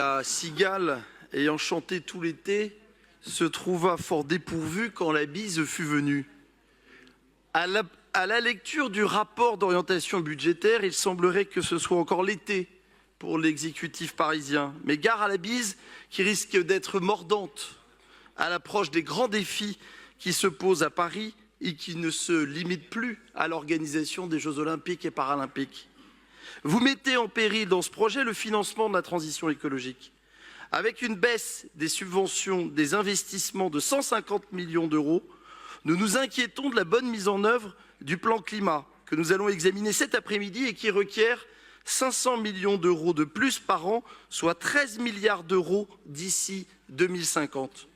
La cigale, ayant chanté tout l'été, se trouva fort dépourvue quand la bise fut venue. À la lecture du rapport d'orientation budgétaire, il semblerait que ce soit encore l'été pour l'exécutif parisien. Mais gare à la bise qui risque d'être mordante à l'approche des grands défis qui se posent à Paris et qui ne se limitent plus à l'organisation des Jeux olympiques et paralympiques. Vous mettez en péril dans ce projet le financement de la transition écologique. Avec une baisse des subventions, des investissements de 150 millions d'euros, nous nous inquiétons de la bonne mise en œuvre du plan climat que nous allons examiner cet après-midi et qui requiert 500 millions d'euros de plus par an, soit 13 milliards d'euros d'ici 2050.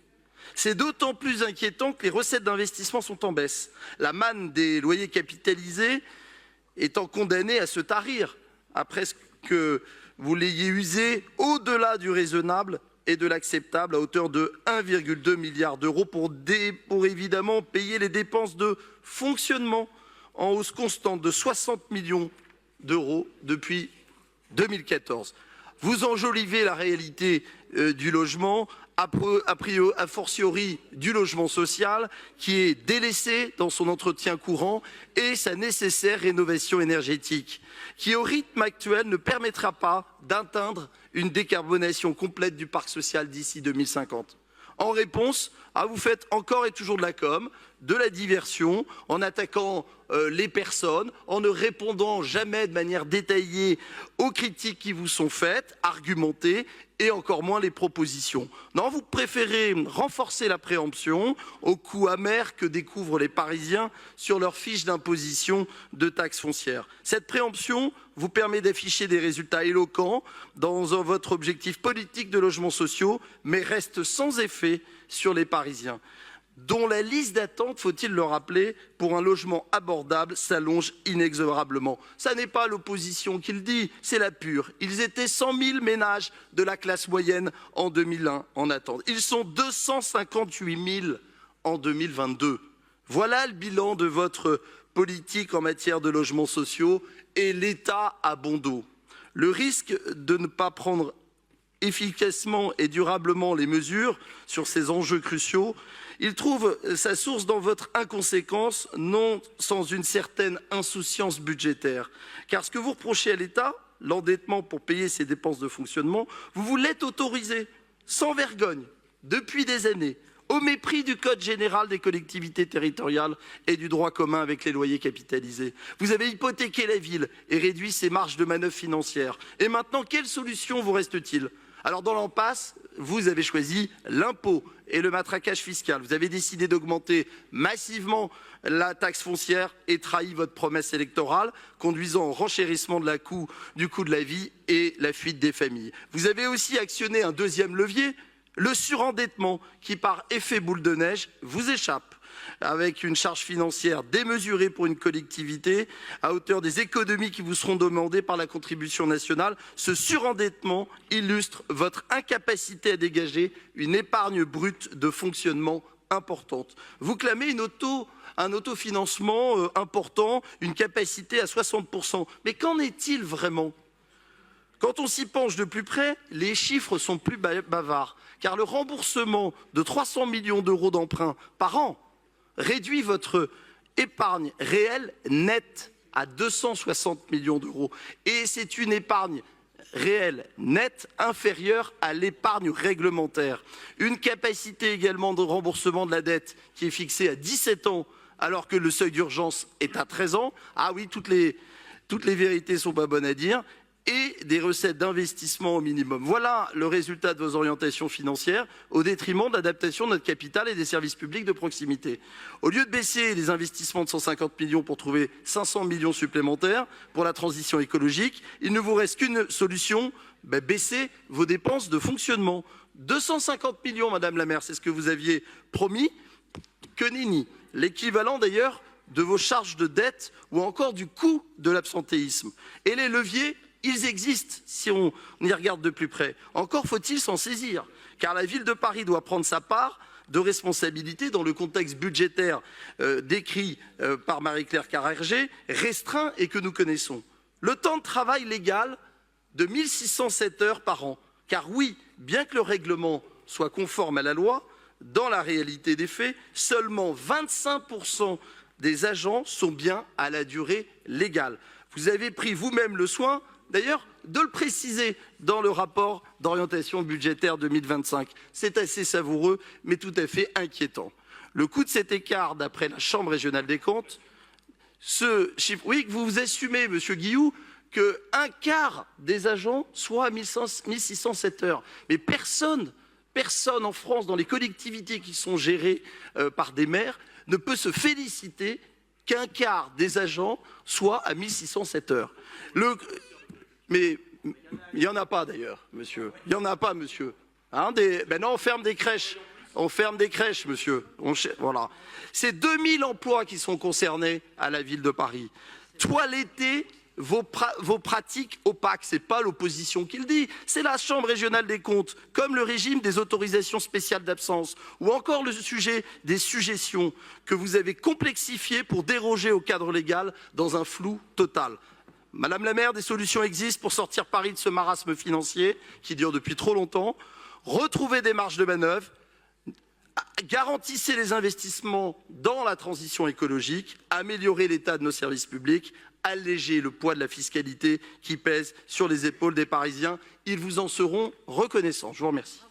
C'est d'autant plus inquiétant que les recettes d'investissement sont en baisse. La manne des loyers capitalisés étant condamnée à se tarir après que vous l'ayez usé au-delà du raisonnable et de l'acceptable à hauteur de 1,2 milliard d'euros pour évidemment payer les dépenses de fonctionnement en hausse constante de 60 millions d'euros depuis 2014. Vous enjolivez la réalité du logement, a fortiori du logement social, qui est délaissé dans son entretien courant et sa nécessaire rénovation énergétique, qui au rythme actuel ne permettra pas d'atteindre une décarbonation complète du parc social d'ici 2050. En réponse, vous faites encore et toujours de la com, de la diversion, en attaquant les personnes, en ne répondant jamais de manière détaillée aux critiques qui vous sont faites, argumentées, et encore moins les propositions. Non, vous préférez renforcer la préemption au coup amer que découvrent les Parisiens sur leurs fiches d'imposition de taxes foncières. Cette préemption vous permet d'afficher des résultats éloquents dans votre objectif politique de logements sociaux, mais reste sans effet sur les Parisiens, dont la liste d'attente, faut-il le rappeler, pour un logement abordable s'allonge inexorablement. Ça n'est pas l'opposition qui le dit, c'est la pure. Ils étaient 100 000 ménages de la classe moyenne en 2001 en attente. Ils sont 258 000 en 2022. Voilà le bilan de votre politique en matière de logements sociaux et l'État a bon dos. Le risque de ne pas prendre efficacement et durablement les mesures sur ces enjeux cruciaux, il trouve sa source dans votre inconséquence, non sans une certaine insouciance budgétaire. Car ce que vous reprochez à l'État, l'endettement pour payer ses dépenses de fonctionnement, vous vous l'êtes autorisé, sans vergogne, depuis des années, au mépris du Code général des collectivités territoriales et du droit commun avec les loyers capitalisés. Vous avez hypothéqué la ville et réduit ses marges de manœuvre financières. Et maintenant, quelle solution vous reste-t-il ? Alors dans l'impasse, vous avez choisi l'impôt et le matraquage fiscal. Vous avez décidé d'augmenter massivement la taxe foncière et trahi votre promesse électorale, conduisant au renchérissement du coût de la vie et la fuite des familles. Vous avez aussi actionné un deuxième levier, le surendettement, qui par effet boule de neige vous échappe, avec une charge financière démesurée pour une collectivité, à hauteur des économies qui vous seront demandées par la contribution nationale. Ce surendettement illustre votre incapacité à dégager une épargne brute de fonctionnement importante. Vous clamez un autofinancement important, une capacité à 60%. Mais qu'en est-il vraiment ? Quand on s'y penche de plus près, les chiffres sont plus bavards, car le remboursement de 300 millions d'euros d'emprunts par an réduit votre épargne réelle nette à 260 millions d'euros. Et c'est une épargne réelle nette inférieure à l'épargne réglementaire. Une capacité également de remboursement de la dette qui est fixée à 17 ans alors que le seuil d'urgence est à 13 ans. Ah oui, toutes les vérités sont pas bonnes à dire. Et des recettes d'investissement au minimum. Voilà le résultat de vos orientations financières au détriment de l'adaptation de notre capital et des services publics de proximité. Au lieu de baisser les investissements de 150 millions pour trouver 500 millions supplémentaires pour la transition écologique, il ne vous reste qu'une solution, baisser vos dépenses de fonctionnement. 250 millions, Madame la maire, c'est ce que vous aviez promis. Que nenni. L'équivalent d'ailleurs de vos charges de dette ou encore du coût de l'absentéisme. Et les leviers, ils existent si on y regarde de plus près. Encore faut-il s'en saisir, car la ville de Paris doit prendre sa part de responsabilité dans le contexte budgétaire décrit par Marie-Claire Carrère-Gée, restreint et que nous connaissons. Le temps de travail légal de 1607 heures par an Car oui, bien que le règlement soit conforme à la loi, dans la réalité des faits, seulement 25% des agents sont bien à la durée légale. Vous avez pris vous-même le soin, d'ailleurs, de le préciser dans le rapport d'orientation budgétaire 2025. C'est assez savoureux, mais tout à fait inquiétant. Le coût de cet écart, d'après la Chambre régionale des comptes, ce chiffre, oui, que vous assumez, Monsieur Guillou, qu'un quart des agents soit à 1607 heures. Mais personne en France, dans les collectivités qui sont gérées par des maires, ne peut se féliciter qu'un quart des agents soit à 1607 heures. Mais il n'y en a pas d'ailleurs, monsieur. Il n'y en a pas, monsieur. Hein, ben non, on ferme des crèches. On ferme des crèches, monsieur. Voilà. C'est 2000 emplois qui sont concernés à la ville de Paris. Toiletter vos pratiques opaques, ce n'est pas l'opposition qui le dit, c'est la Chambre régionale des comptes, comme le régime des autorisations spéciales d'absence, ou encore le sujet des sujétions que vous avez complexifié pour déroger au cadre légal dans un flou total. Madame la maire, des solutions existent pour sortir Paris de ce marasme financier qui dure depuis trop longtemps. Retrouvez des marges de manœuvre, garantissez les investissements dans la transition écologique, améliorez l'état de nos services publics, allégez le poids de la fiscalité qui pèse sur les épaules des Parisiens. Ils vous en seront reconnaissants. Je vous remercie.